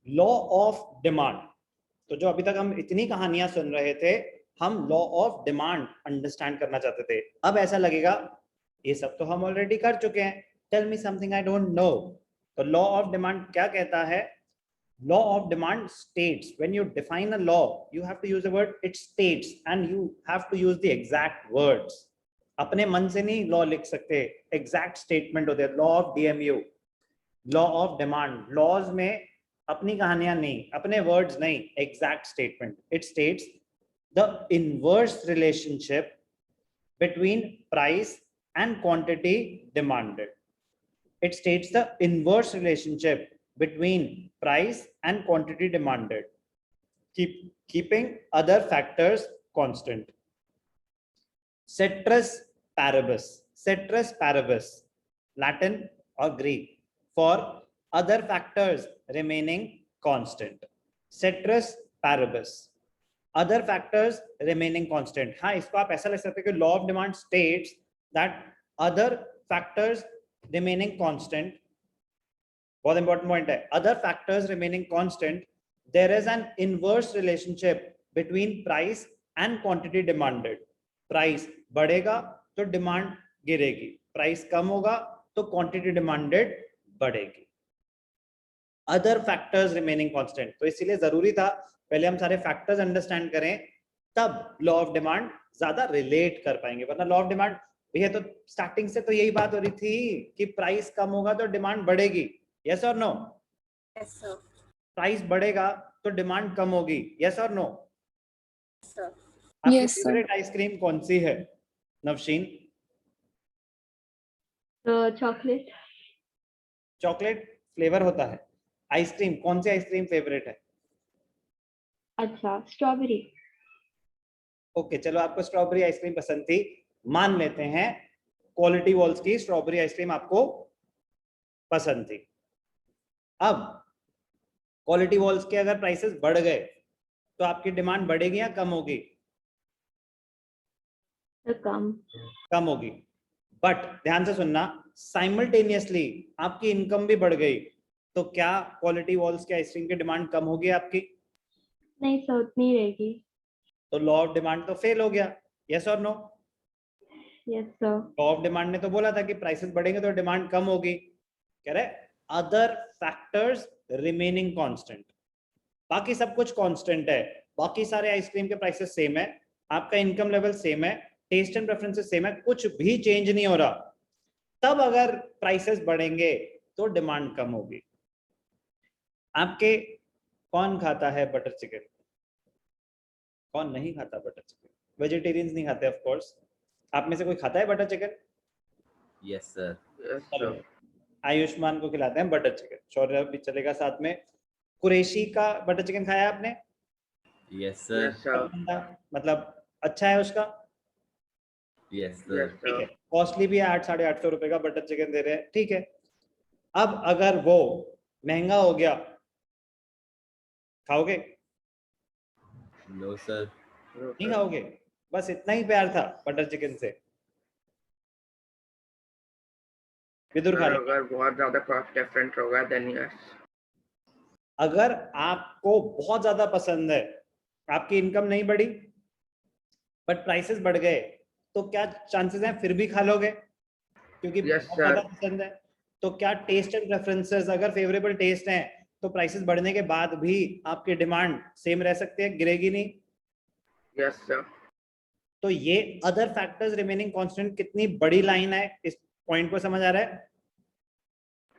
Law of demand. तो जो अभी तक हम इतनी कहानियां सुन रहे थे, हम लॉ ऑफ डिमांड अंडरस्टैंड करना चाहते थे। अब ऐसा लगेगा ये सब तो हम ऑलरेडी कर चुके हैं, tell me something I don't know. तो लॉ ऑफ डिमांड क्या कहता है? Law of demand states, when you define a law you have to use the word it states and you have to use the exact words. अपने मन से नहीं law लिख सकते, एग्जैक्ट स्टेटमेंट होते हैं। Law of DMU, law of demand, laws में अपनी कहानियां नहीं, अपने वर्ड्स नहीं, exact statement. It states the inverse relationship between price and quantity demanded. It states the inverse relationship between price and quantity demanded, keeping other factors constant. Ceteris paribus. Ceteris paribus, Latin or Greek, for other factors remaining constant. Ceteris paribus, other factors remaining constant. हाँ, इसको आप ऐसा लग सकते हैं कि law of demand states that other factors remaining constant, बहुत important point है, other factors remaining constant, there is an inverse relationship between price and quantity demanded. Price बढ़ेगा तो डिमांड गिरेगी, प्राइस कम होगा तो क्वांटिटी डिमांडेड बढ़ेगी। अदर फैक्टर्स रिमेनिंग कांस्टेंट, तो इसीलिए जरूरी था पहले हम सारे फैक्टर्स अंडरस्टैंड करें, तब लॉ ऑफ डिमांड ज्यादा रिलेट कर पाएंगे। वरना लॉ ऑफ डिमांड, भैया तो स्टार्टिंग से तो यही बात हो रही थी कि प्राइस कम होगा तो डिमांड बढ़ेगी, यस और नो? Yes sir. प्राइस बढ़ेगा तो डिमांड कम होगी, यस और नो? सर आपकी फेवरेट आइसक्रीम कौन सी है नवशीन? चॉकलेट। चॉकलेट फ्लेवर होता है आइसक्रीम, कौन सी आइसक्रीम फेवरेट है? अच्छा, स्ट्रॉबेरी। ओके चलो, आपको स्ट्रॉबेरी आइसक्रीम पसंद थी, मान लेते हैं क्वालिटी वॉल्स की स्ट्रॉबेरी आइसक्रीम आपको पसंद थी। अब क्वालिटी वॉल्स के अगर प्राइसेस बढ़ गए तो आपकी डिमांड बढ़ेगी या कम होगी? कम। कम होगी। बट ध्यान से सुनना, साइमल्टेनियसली आपकी इनकम भी बढ़ गई तो क्या क्वालिटी वॉल्स के आइसक्रीम की डिमांड कम होगी आपकी? नहीं सर, उतनी रहेगी। तो लॉ ऑफ डिमांड तो फेल हो गया, यस और no? Yes sir. Law of demand ने तो बोला था कि प्राइसेस बढ़ेंगे तो डिमांड कम होगी, कह रहे अदर फैक्टर्स रिमेनिंग कांस्टेंट। बाकी सब कुछ कांस्टेंट है, बाकी सारे आइसक्रीम के प्राइसेस सेम है, आपका इनकम लेवल सेम है, टेस्ट एंड प्रेफरेंसेस सेम है, कुछ भी चेंज नहीं हो रहा। तब अगर प्राइसेस बढ़ेंगे तो डिमांड कम होगी। आपके कौन खाता है बटर चिकन? कौन नहीं खाता बटर चिकन? वेजिटेरियंस नहीं खाते ऑफ कोर्स। आप में से कोई खाता है बटर चिकन? Yes sir. चलो आयुष्मान को खिलाते हैं बटर चिकन, शौर्य भी चलेगा साथ में। कुरैशी का बटर चिकन खाया आपने? Yes sir. मतलब अच्छा है उसका? Yes sir. ठीक है, कॉस्टली भी है, 800-850 रुपए का बटर चिकन दे रहे हैं, ठीक है। अब अगर वो महंगा हो गया, खाओगे? No sir. नहीं खाओगे? बस इतना ही प्यार था बटर चिकन से? विदुर खा अगर बहुत ज्यादा कॉस्ट डिफरेंट होगा देन यस। अगर आपको बहुत ज्यादा पसंद है, आपकी इनकम नहीं बढ़ी बट प्राइसेस बढ़ गए, तो क्या चांसेस हैं फिर भी खा लोगे क्योंकि बहुत ज्यादा पसंद है? तो क्या टेस्ट एंड प्रेफरेंसेस अगर फेवरेबल टेस्ट हैं तो प्राइसेस बढ़ने के बाद भी आपकी डिमांड सेम रह सकती है, गिरेगी नहीं? Yes sir. तो ये अदर फैक्टर्स रिमेनिंग कांस्टेंट कितनी बड़ी लाइन है, इस पॉइंट को समझ आ रहा है?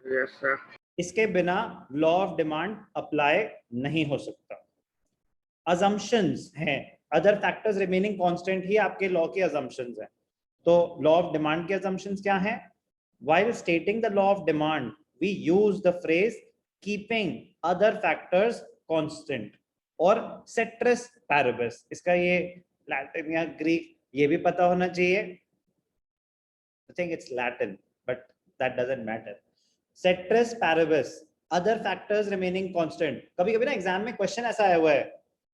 Yes sir. इसके बिना लॉ ऑफ डिमांड अप्लाई नहीं हो सकता। अजम्पशंस हैं, अदर फैक्टर्स रिमेनिंग कांस्टेंट ही आपके लॉ के अजम्पशंस हैं। तो लॉ ऑफ डिमांड के अजम्पशंस क्या हैं? While stating the law of demand we use the phrase keeping other factors constant और सेट्रस पैरेबस। इसका ये लैटिन या ग्रीक ये भी पता होना चाहिए, I think it's Latin but that doesn't matter. सेट्रस पैरेबस, अदर फैक्टर्स रिमेनिंग कांस्टेंट। कभी कभी ना एग्जाम में क्वेश्चन ऐसा आया हुआ है,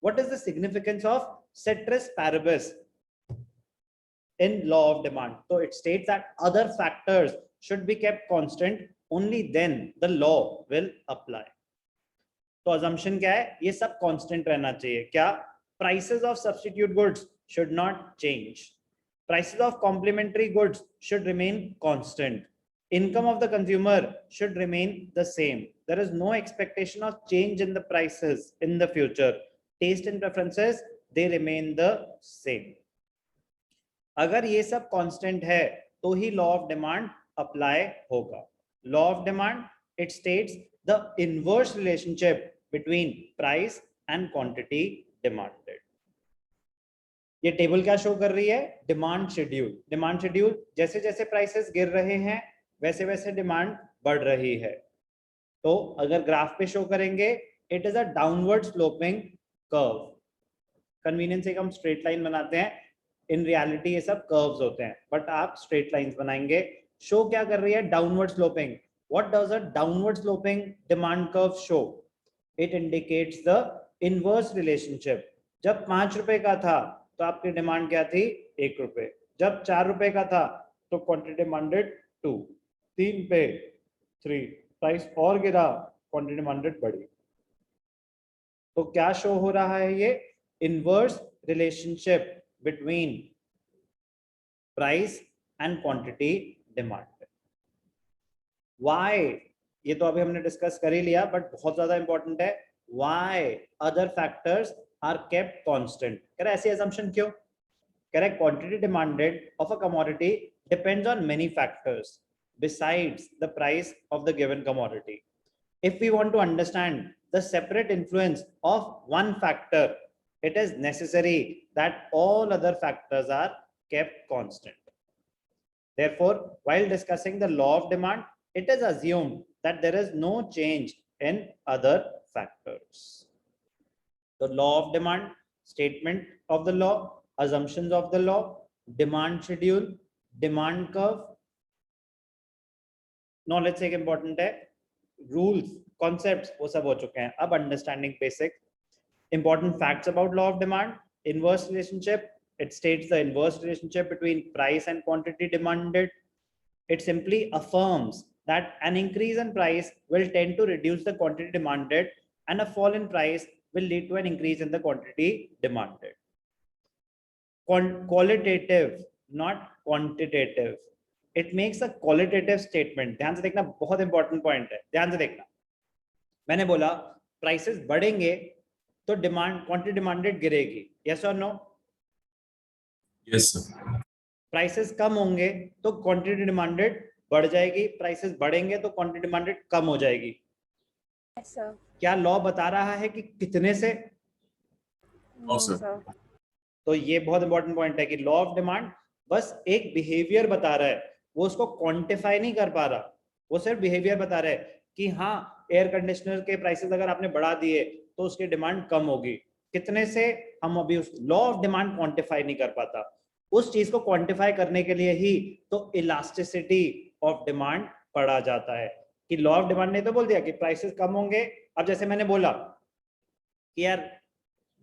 what is the significance of सेट्रस पैरेबस in law of demand? So it states that other factors should be kept constant, only then the law will apply. तो assumption क्या है, ये सब constant रहना चाहिए. क्या? Prices of substitute goods should not change. Prices of complementary goods should remain constant. Income of the consumer should remain the same. There is no expectation of change in the prices in the future. Taste and preferences, they remain the same. अगर ये सब constant है तो ही law of demand apply होगा. Law of demand, it states the inverse relationship between price and quantity demanded. ये table क्या show कर रही है? Demand schedule. डिमांड शेड्यूल, जैसे जैसे प्राइसेस गिर रहे हैं वैसे वैसे डिमांड बढ़ रही है. तो अगर ग्राफ पे शो करेंगे, it is a downward sloping curve. Convenience से हम स्ट्रेट लाइन बनाते हैं, इन रियलिटी ये सब कर्व्स होते हैं, बट आप स्ट्रेट लाइंस बनाएंगे. शो क्या कर रही है? Downward sloping. What does a downward sloping demand curve show? It indicates the inverse relationship. जब 5 रुपए का था तो आपकी डिमांड क्या थी? 1 रुपए. जब 4 रुपए का था तो क्वांटिटी डिमांडेड 2. 3 पे 3. प्राइस और गिरा, क्वांटिटी डिमांडेड बढ़ी. तो क्या शो हो रहा है? ये inverse relationship between price and quantity demand. Why? ये तो अभी हमने डिस्कस कर ही लिया, बट बहुत ज्यादा इंपॉर्टेंट है. Why other factors are kept constant? कह रहा ऐसी assumption क्यों? कह रहा quantity demanded of a commodity depends on many factors besides the price of the given commodity. If we want to understand the separate influence of one factor, it is necessary that all other factors are kept constant. Therefore, while discussing the law of demand, it is assumed that there is no change in other factors. The law of demand, statement of the law, assumptions of the law, demand schedule, demand curve. Knowledge से important है, rules, concepts वो सब हो चुके हैं. अब understanding basic. Important facts about law of demand: inverse relationship. It states the inverse relationship between price and quantity demanded. It simply affirms that an increase in price will tend to reduce the quantity demanded, and a fall in price will lead to an increase in the quantity demanded. Qualitative, not quantitative. It makes a qualitative statement. ध्यान से देखना, बहुत important point है. ध्यान से देखना, मैंने बोला प्राइसेस बढ़ेंगे तो डिमांड, क्वांटिटी डिमांडेड गिरेगी. यस और नो? Yes sir. प्राइसेस कम होंगे तो क्वांटिटी डिमांडेड बढ़ जाएगी. प्राइसेस बढ़ेंगे तो क्वांटिटी डिमांडेड कम हो जाएगी. Yes sir. क्या लॉ बता रहा है कि कितने से? No sir. तो ये बहुत इंपॉर्टेंट पॉइंट है कि लॉ ऑफ डिमांड बस एक बिहेवियर बता रहा है, वो उसको क्वांटिफाई नहीं कर पा रहा. वो सिर्फ बिहेवियर बता रहा है कि हाँ, एयर कंडीशनर के प्राइसेस अगर आपने बढ़ा दिए तो उसकी डिमांड कम होगी. कितने से? हम अभी उस लॉ ऑफ डिमांड क्वांटिफाई नहीं कर पाता. उस चीज को क्वांटिफाई करने के लिए ही तो इलास्टिसिटी ऑफ डिमांड पढ़ा जाता है. कि लॉ ऑफ डिमांड ने तो बोल दिया कि प्राइसेस कम होंगे. अब जैसे मैंने बोला कि यार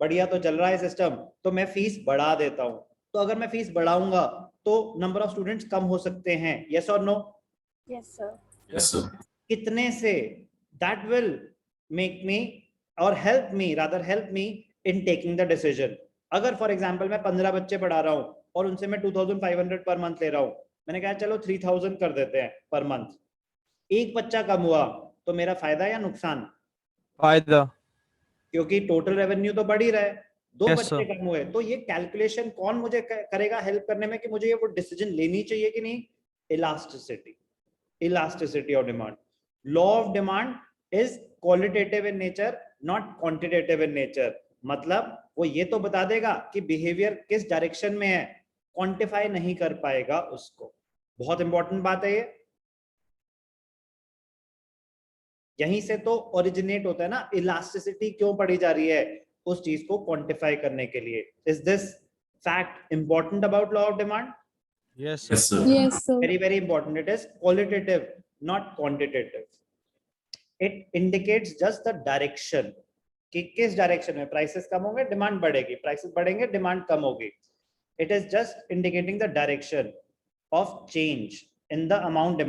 बढ़िया तो चल रहा है सिस्टम, तो मैं फीस बढ़ा देता हूं. तो अगर मैं फीस बढ़ाऊंगा तो नंबर ऑफ स्टूडेंट्स कम हो सकते हैं. यस और no? Yes sir. Yes sir. कितने से? दैट विल मेक मी और help me, rather help me in taking the decision. अगर फॉर एग्जांपल मैं 15 बच्चे पढ़ा रहा हूं और उनसे मैं 2500 पर मंथ ले रहा हूं, मैंने कहा चलो 3000 कर देते हैं पर मंथ. एक बच्चा कम हुआ तो मेरा फायदा या नुकसान? फायदा. क्योंकि टोटल रेवेन्यू तो बढ़ ही रहा है. 2 Yes, बच्चे sir. कम हुए तो ये कैलकुलेशन कौन मुझे करेगा हेल्प करने में कि मुझे ये वो डिसीजन लेनी चाहिए कि नहीं? Elasticity. Elasticity of demand. Law of demand is qualitative in nature, not quantitative in nature. मतलब वो ये तो बता देगा कि बिहेवियर किस डायरेक्शन में है, क्वांटिफाई नहीं कर पाएगा उसको. बहुत इंपॉर्टेंट बात है ये. यहीं से तो ओरिजिनेट होता है ना, इलास्टिसिटी क्यों पढ़ी जा रही है, उस चीज को क्वांटिफाई करने के लिए. Is this fact important about law of demand? Yes, yes sir. Sir. Yes sir. Very, very important. It is qualitative, not quantitative. It indicates just the direction. कि किस डायरेक्शन में प्राइसेस कम होंगे, डिमांड बढ़ेगी. Prices बढ़ेंगे, demand कम होगी. It is just indicating the direction of change in the amount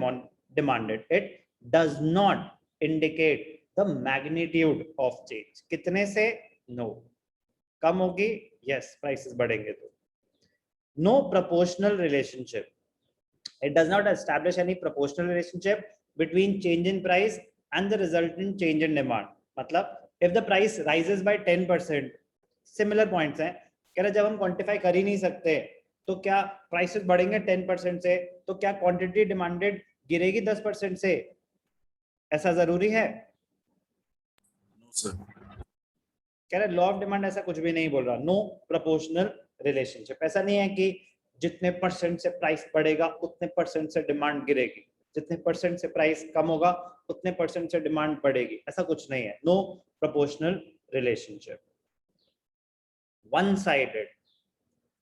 demanded. It does not indicate the magnitude of change, कितने से, नो, कम होगी, यस, प्राइसेस बढ़ेंगे तो। No proportional relationship, it does not establish any proportional relationship between change in price and the resultant change in demand. मतलब if the price rises by 10%, similar points हैं, कह रहे जब हम क्वांटिफाई कर ही नहीं सकते तो क्या प्राइसेस बढ़ेंगे 10% से, तो क्या क्वांटिटी डिमांडेड गिरेगी 10% से, ऐसा जरूरी है? No, sir. कह रहे लॉ ऑफ डिमांड ऐसा कुछ भी नहीं बोल रहा, नो प्रोपोर्शनल रिलेशनशिप, ऐसा नहीं है कि जितने परसेंट से प्राइस बढ़ेगा उतने परसेंट से डिमांड गिरेगी, जितने परसेंट से प्राइस कम होगा उतने परसेंट से डिमांड बढ़ेगी, ऐसा कुछ नहीं है, no proportional relationship. One sided,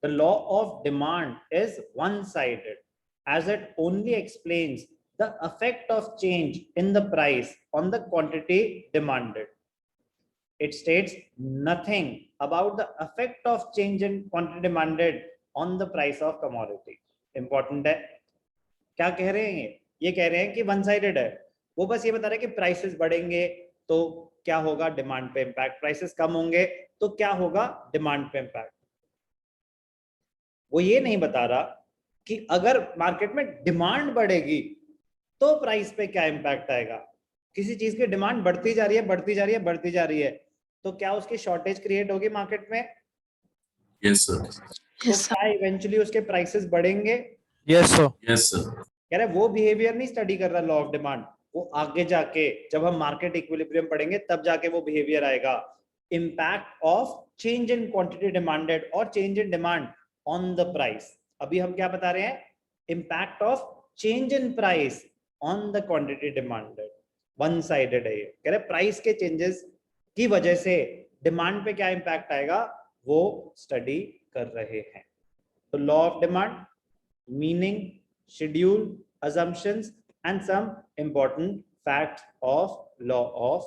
the law of demand is one sided as it only explains the effect of change in the price on the quantity demanded. It states nothing about the effect of change in quantity demanded on the price of commodity. Important है, क्या कह रहे हैं ये कह रहे हैं कि वन साइडेड है, वो बस ये बता रहे हैं कि प्राइसेस बढ़ेंगे तो क्या होगा, डिमांड पे इम्पैक्ट, प्राइसेस कम होंगे तो क्या होगा, डिमांड पे इम्पैक्ट। वो ये नहीं बता रहा कि अगर मार्केट में डिमांड बढ़ेगी तो प्राइस पे क्या इम्पैक्ट आएगा। किसी चीज की डिमांड बढ़ती जा रही है, बढ़ती जा रही है, बढ़ती जा रही है, तो क्या उसकी शॉर्टेज क्रिएट होगी मार्केट में? Yes, sir. तो क्या इवेंचुअली उसके प्राइसेस बढ़ेंगे? Yes, sir. Yes, sir. कह रहे वो बिहेवियर नहीं स्टडी कर रहा लॉ ऑफ डिमांड, वो आगे जाके जब हम मार्केट इक्विलिब्रियम पढ़ेंगे तब जाके वो बिहेवियर आएगा, impact of change in quantity demanded और change in demand on the price. अभी हम क्या बता रहे हैं, impact of change in price on the quantity demanded, one sided है ये। कह रहे प्राइस के चेंजेस की वजह से डिमांड पे क्या इम्पैक्ट आएगा वो स्टडी कर रहे हैं। तो law of demand, meaning, schedule, assumptions and some important facts of law of